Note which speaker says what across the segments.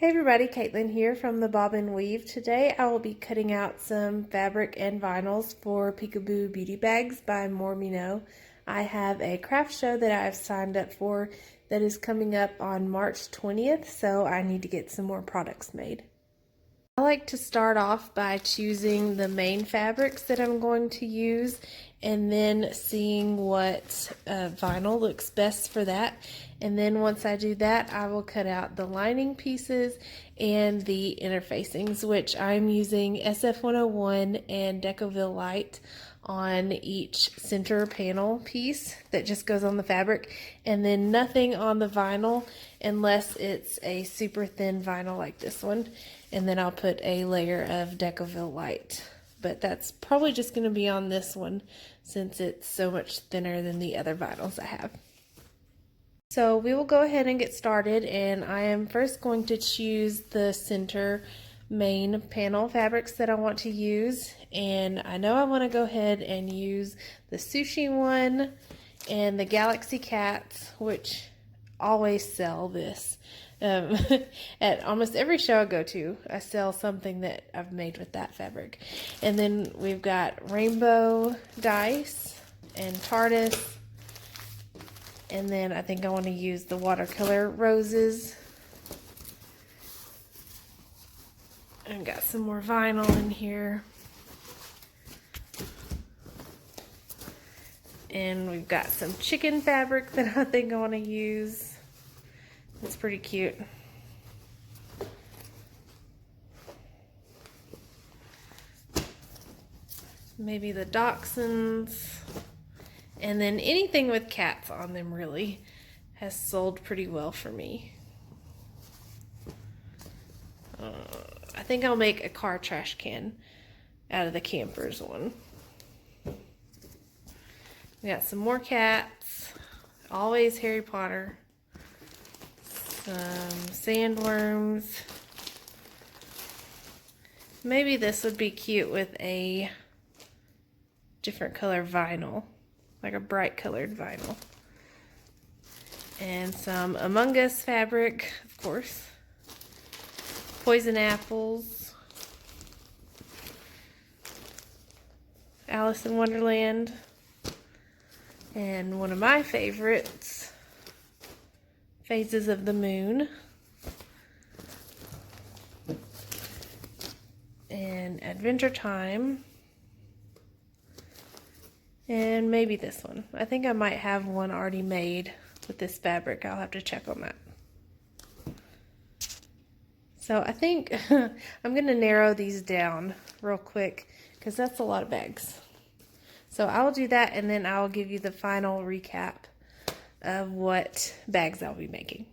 Speaker 1: Hey everybody, Caitlin here from the Bob and Weave. Today I will be cutting out some fabric and vinyls for Peekaboo Beauty Bags by More Me Know. I have a craft show that I've signed up for that is coming up on March 20th, so I need to get some more products made. I like to start off by choosing the main fabrics that I'm going to use and then seeing what vinyl looks best for that. And then once I do that, I will cut out the lining pieces and the interfacings, which I'm using SF101 and Decoville Light on each center panel piece that just goes on the fabric, and then nothing on the vinyl unless it's a super thin vinyl like this one, and then I'll put a layer of Decoville Light, but that's probably just going to be on this one since it's so much thinner than the other vinyls I have. So we will go ahead and get started, and I am first going to choose the center main panel fabrics that I want to use, and I know I want to go ahead and use the sushi one and the Galaxy Cats, which always sell this. At almost every show I go to, I sell something that I've made with that fabric. And then we've got rainbow dice and TARDIS, and then I think I want to use the watercolor roses. I've got some more vinyl in here. And we've got some chicken fabric that I think I want to use. It's pretty cute. Maybe the dachshunds. And then anything with cats on them really has sold pretty well for me. I think I'll make a car trash can out of the campers one. We got some more cats, always Harry Potter, some sandworms. Maybe this would be cute with a different color vinyl, like a bright colored vinyl. And some Among Us fabric, of course. Poison apples, Alice in Wonderland, and one of my favorites, Phases of the Moon, and Adventure Time, and maybe this one. I think I might have one already made with this fabric. I'll have to check on that. So I think I'm going to narrow these down real quick because that's a lot of bags. So I'll do that, and then I'll give you the final recap of what bags I'll be making.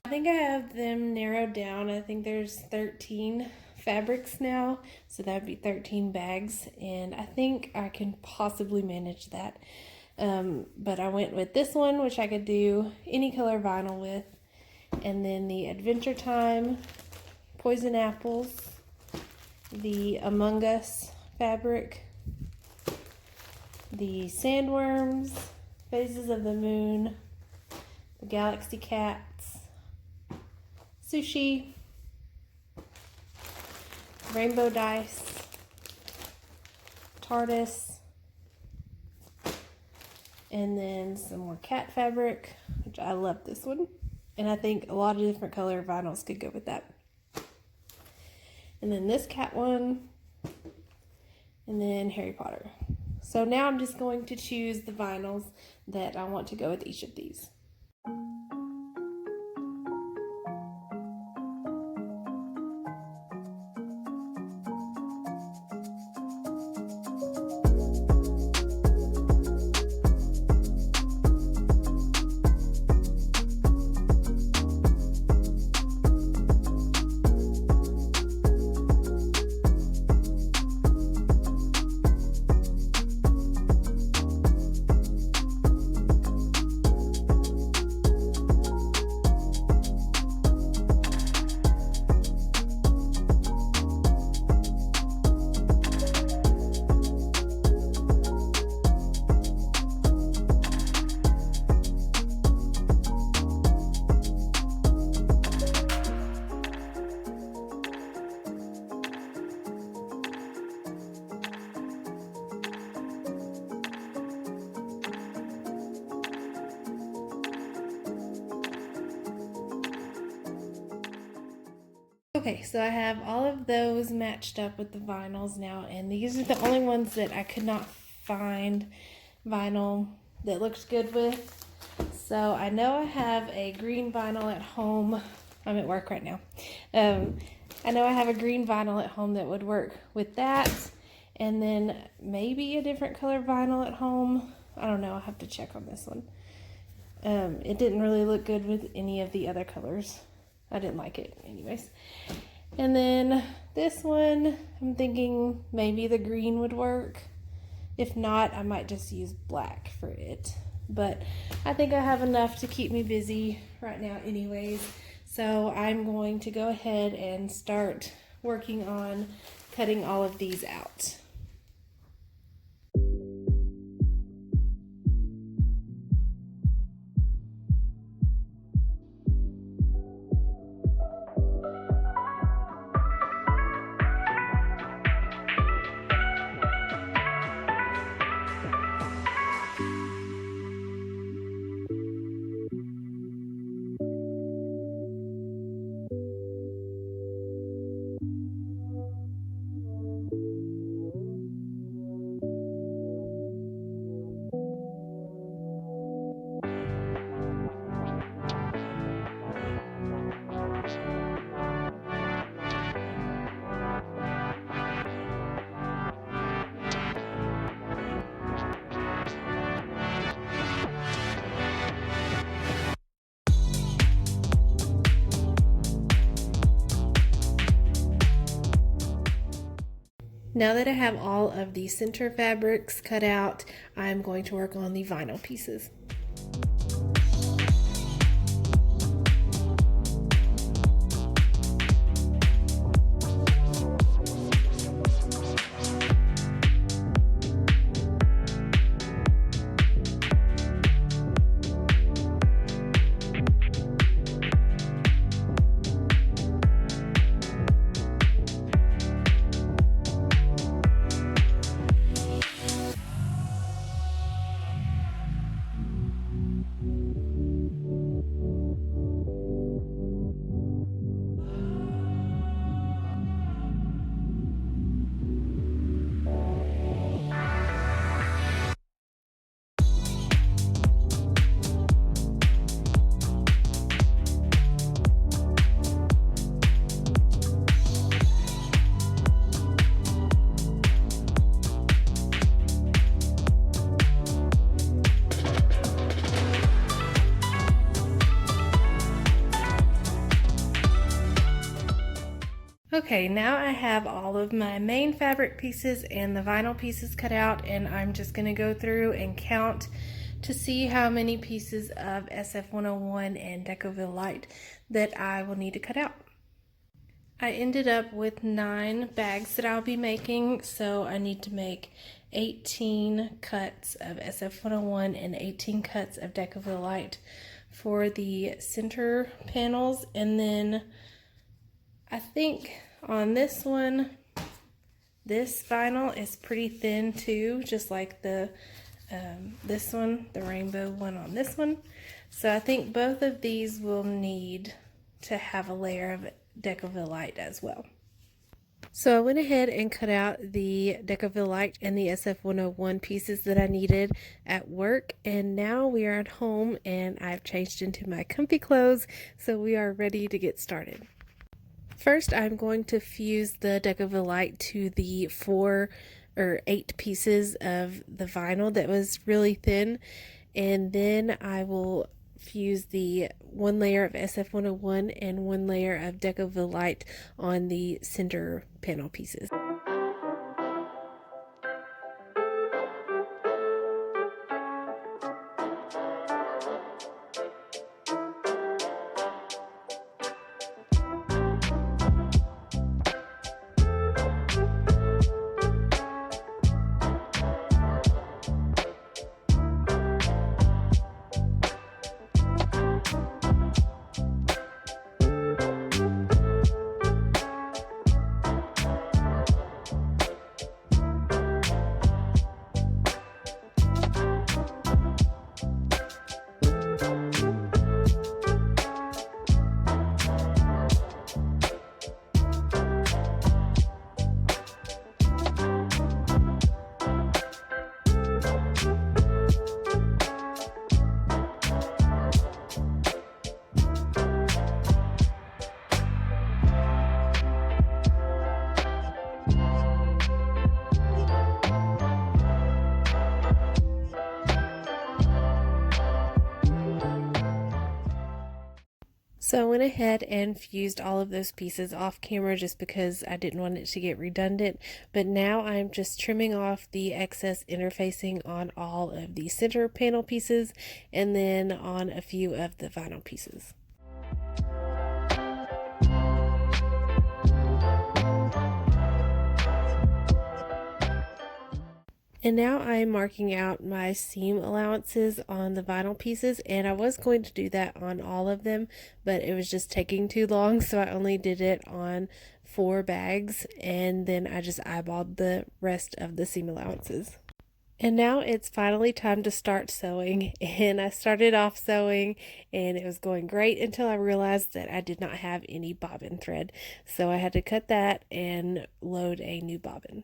Speaker 1: I think I have them narrowed down. I think there's 13 fabrics now, so that would be 13 bags, and I think I can possibly manage that. But I went with this one, which I could do any color vinyl with, and then the Adventure Time, Poison Apples, the Among Us fabric, the Sandworms, Phases of the Moon, the Galaxy Cats, sushi, rainbow dice, TARDIS, and then some more cat fabric, which I love this one, and I think a lot of different color vinyls could go with that. And then this cat one, and then Harry Potter. So now I'm just going to choose the vinyls that I want to go with each of these. Okay, so I have all of those matched up with the vinyls now, and these are the only ones that I could not find vinyl that looks good with. So I know I have a green vinyl at home. I'm at work right now. I know I have a green vinyl at home that would work with that, and then maybe a different color vinyl at home. I don't know, I'll have to check on this one. It didn't really look good with any of the other colors. I didn't like it anyways. And then this one, I'm thinking maybe the green would work. If not, I might just use black for it. But I think I have enough to keep me busy right now anyways. So I'm going to go ahead and start working on cutting all of these out. Now that I have all of the center fabrics cut out, I'm going to work on the vinyl pieces. Okay, now I have all of my main fabric pieces and the vinyl pieces cut out, and I'm just going to go through and count to see how many pieces of SF101 and Decoville Light that I will need to cut out. I ended up with 9 bags that I'll be making, so I need to make 18 cuts of SF101 and 18 cuts of Decoville Light for the center panels, and then I think on this one, this vinyl is pretty thin too, just like the this one, the rainbow one on this one. So I think both of these will need to have a layer of Decoville Light as well. So I went ahead and cut out the Decoville Light and the SF101 pieces that I needed at work, and now we are at home and I've changed into my comfy clothes, so we are ready to get started. First, I'm going to fuse the Decoville Light to the 4 or 8 pieces of the vinyl that was really thin, and then I will fuse the 1 layer of SF101 and 1 layer of Decoville Light on the center panel pieces. So I went ahead and fused all of those pieces off camera just because I didn't want it to get redundant, but now I'm just trimming off the excess interfacing on all of the center panel pieces and then on a few of the vinyl pieces. And now I'm marking out my seam allowances on the vinyl pieces, and I was going to do that on all of them, but it was just taking too long, so I only did it on 4 bags, and then I just eyeballed the rest of the seam allowances. And now it's finally time to start sewing, and I started off sewing and it was going great until I realized that I did not have any bobbin thread, so I had to cut that and load a new bobbin.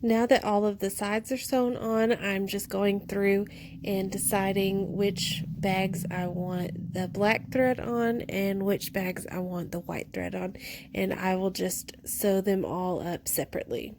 Speaker 1: Now that all of the sides are sewn on, I'm just going through and deciding which bags I want the black thread on and which bags I want the white thread on, and I will just sew them all up separately.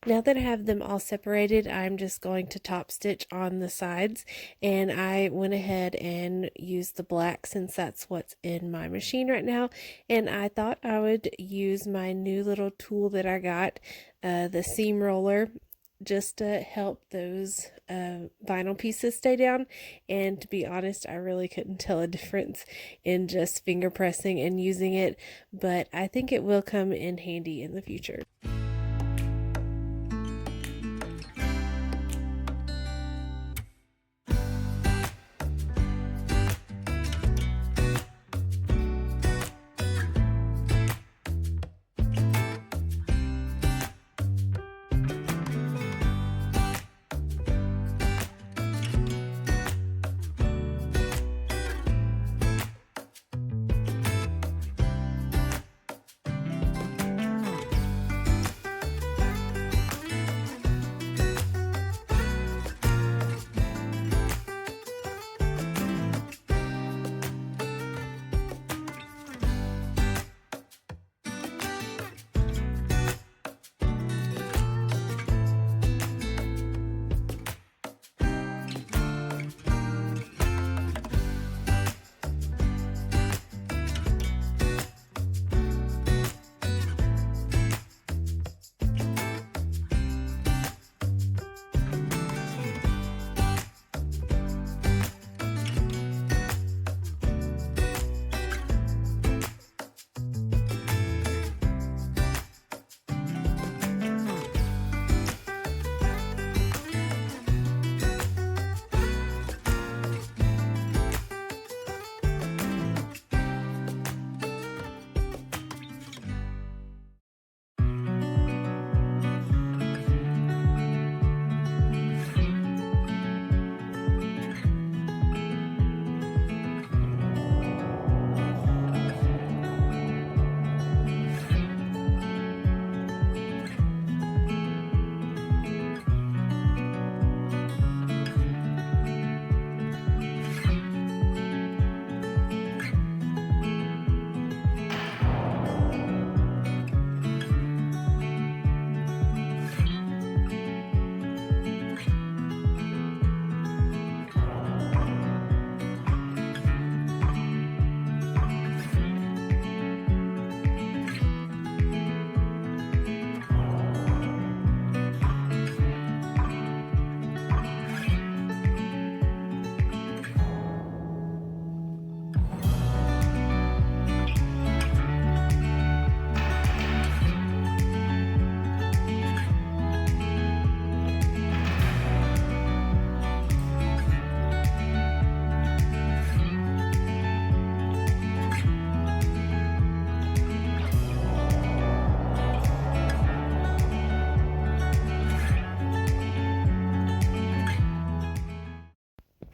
Speaker 1: Now that I have them all separated, I'm just going to top stitch on the sides, and I went ahead and used the black since that's what's in my machine right now, and I thought I would use my new little tool that I got, the seam roller, just to help those vinyl pieces stay down. And to be honest, I really couldn't tell a difference in just finger pressing and using it, but I think it will come in handy in the future.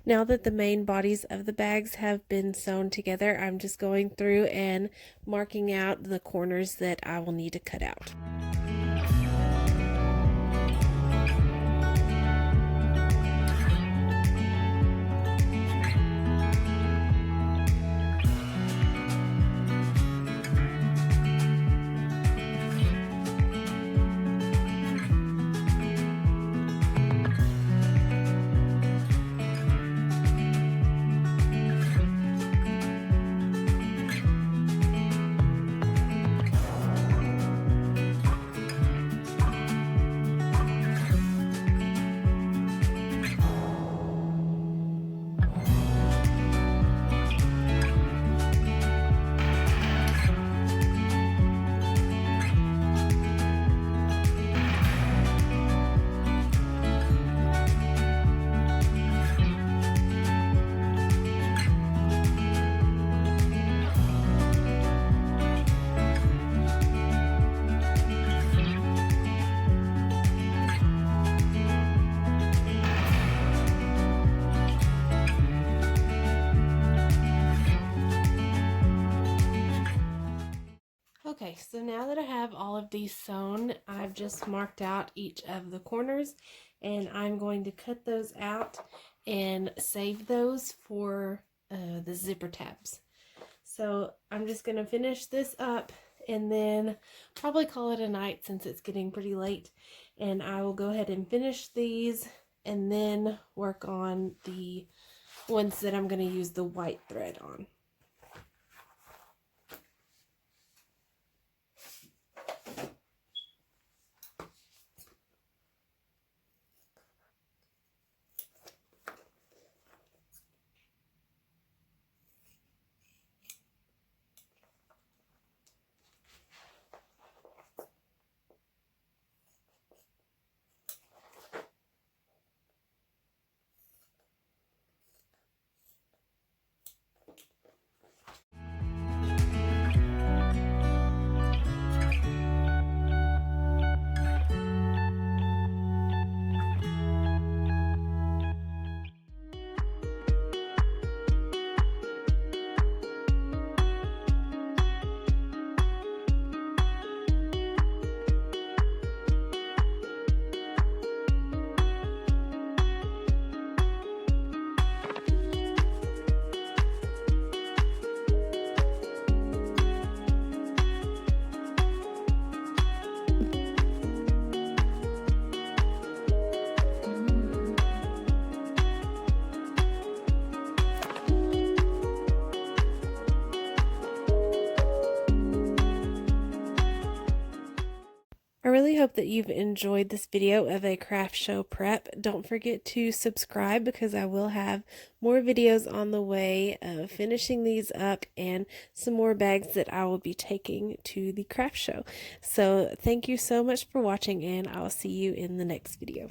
Speaker 1: Now that the main bodies of the bags have been sewn together, I'm just going through and marking out the corners that I will need to cut out. Okay, so now that I have all of these sewn, I've just marked out each of the corners, and I'm going to cut those out and save those for the zipper tabs. So I'm just going to finish this up and then probably call it a night since it's getting pretty late, and I will go ahead and finish these and then work on the ones that I'm going to use the white thread on. I really hope that you've enjoyed this video of a craft show prep. Don't forget to subscribe because I will have more videos on the way of finishing these up and some more bags that I will be taking to the craft show. So thank you so much for watching, and I'll see you in the next video.